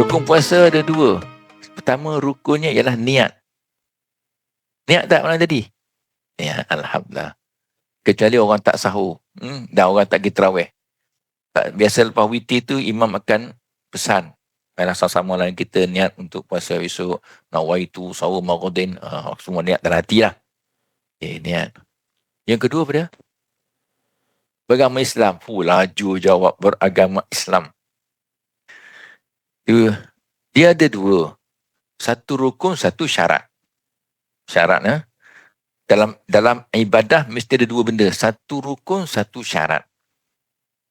Rukun puasa ada dua. Pertama rukunnya ialah niat. Niat tak orang jadi? Ya, Alhamdulillah. Kecuali orang tak sahur. Dan orang tak pergi tarawih. Biasa lepas witir tu imam akan pesan. Kalau sama-sama lain kita niat untuk puasa esok. Nawaitu, sahur, maghudin. Semua niat dalam hati lah. Niat. Yang kedua pada beragama Islam. Laju jawab beragama Islam. Dia ada dua. Satu rukun, satu syarat. Syarat dalam ibadah mesti ada dua benda. Satu rukun, satu syarat.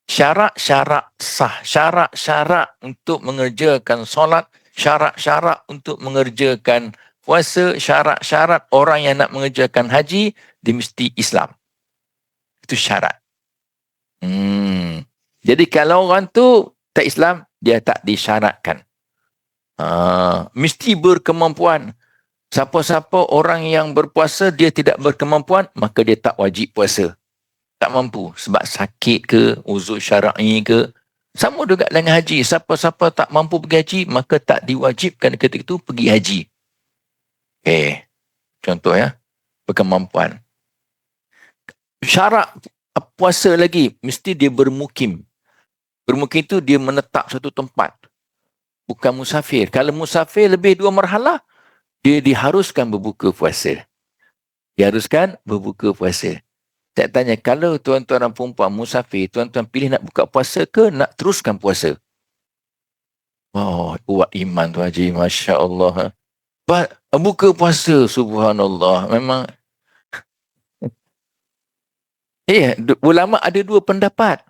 Syarat-syarat sah. Syarat-syarat untuk mengerjakan solat. Syarat-syarat untuk mengerjakan puasa. Syarat-syarat orang yang nak mengerjakan haji, dia mesti Islam. Itu syarat. Jadi kalau orang tu tak Islam, dia tak disyaratkan. Mesti berkemampuan. Siapa-siapa orang yang berpuasa, dia tidak berkemampuan, maka dia tak wajib puasa. Tak mampu. Sebab sakit ke, uzur syar'i ke. Sama juga dengan haji. Siapa-siapa tak mampu pergi haji, maka tak diwajibkan ketika itu pergi haji. Contoh ya. Berkemampuan. Syarat puasa lagi, mesti dia bermukim. Bermukim itu dia menetap satu tempat. Bukan musafir. Kalau musafir lebih 2 marhalah, dia diharuskan berbuka puasa. Diharuskan berbuka puasa. Saya tanya, kalau tuan-tuan dan perempuan musafir, tuan-tuan pilih nak buka puasa ke nak teruskan puasa? Kuat iman tu Haji, Masya Allah. Buka puasa, subhanallah. Memang. Ulama ada dua pendapat.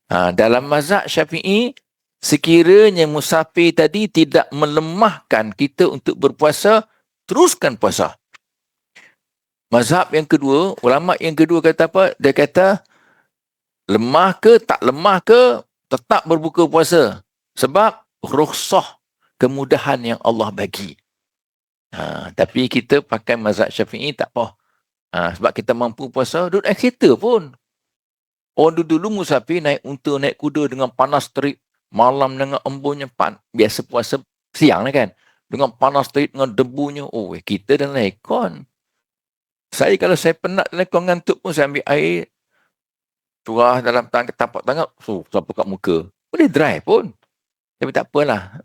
Dalam mazhab Syafi'i, sekiranya musafir tadi tidak melemahkan kita untuk berpuasa, teruskan puasa. Mazhab yang kedua, ulama yang kedua kata apa? Dia kata, lemah ke tak lemah ke, tetap berbuka puasa. Sebab rukhsah, kemudahan yang Allah bagi. Tapi kita pakai mazhab Syafi'i tak apa. Sebab kita mampu puasa, duduk naik kereta pun. Orang dulu musafir naik unta, naik kuda dengan panas terik. Malam dengan embunnya biasa puasa siang kan. Dengan panas terik, dengan debunya. Kita dalam aircon. Kalau saya penat dalam aircon ngantuk pun, saya ambil air, curah dalam tapak tangan, sampai kat muka. Boleh dry pun. Tapi tak apalah.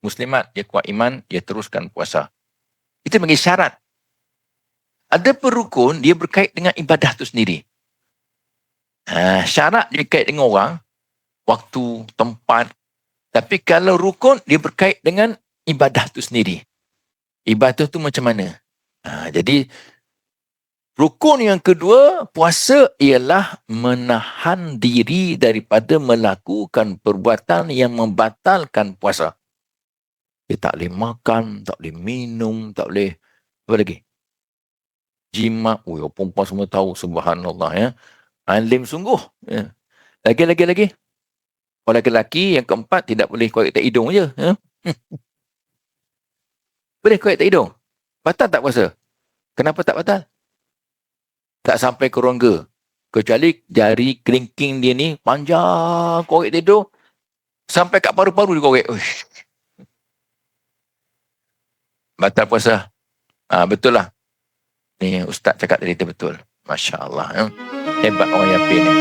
Muslimat, dia kuat iman, dia teruskan puasa. Itu bagi syarat. Ada perukun, dia berkait dengan ibadah tu sendiri. Syarat dia berkait dengan orang, waktu, tempat. Tapi kalau rukun, dia berkait dengan ibadah tu sendiri. Ibadah tu macam mana? Jadi, rukun yang kedua, puasa ialah menahan diri daripada melakukan perbuatan yang membatalkan puasa. Dia tak boleh makan, tak boleh minum, tak boleh, apa lagi? Jima. Perempuan semua tahu, subhanallah ya. Alim sungguh. Ya. Lagi. Orang lelaki yang keempat tidak boleh korek tak hidung je. Ya. Boleh korek tak hidung? Batal tak puasa? Kenapa tak batal? Tak sampai ke rongga. Kecuali jari kelingking dia ni panjang korek tak hidung. Sampai kat paru-paru dia korek. Batal puasa. Betul lah. Ni Ustaz cakap tadi betul. Masya Allah. Hebat orang Yapin ni.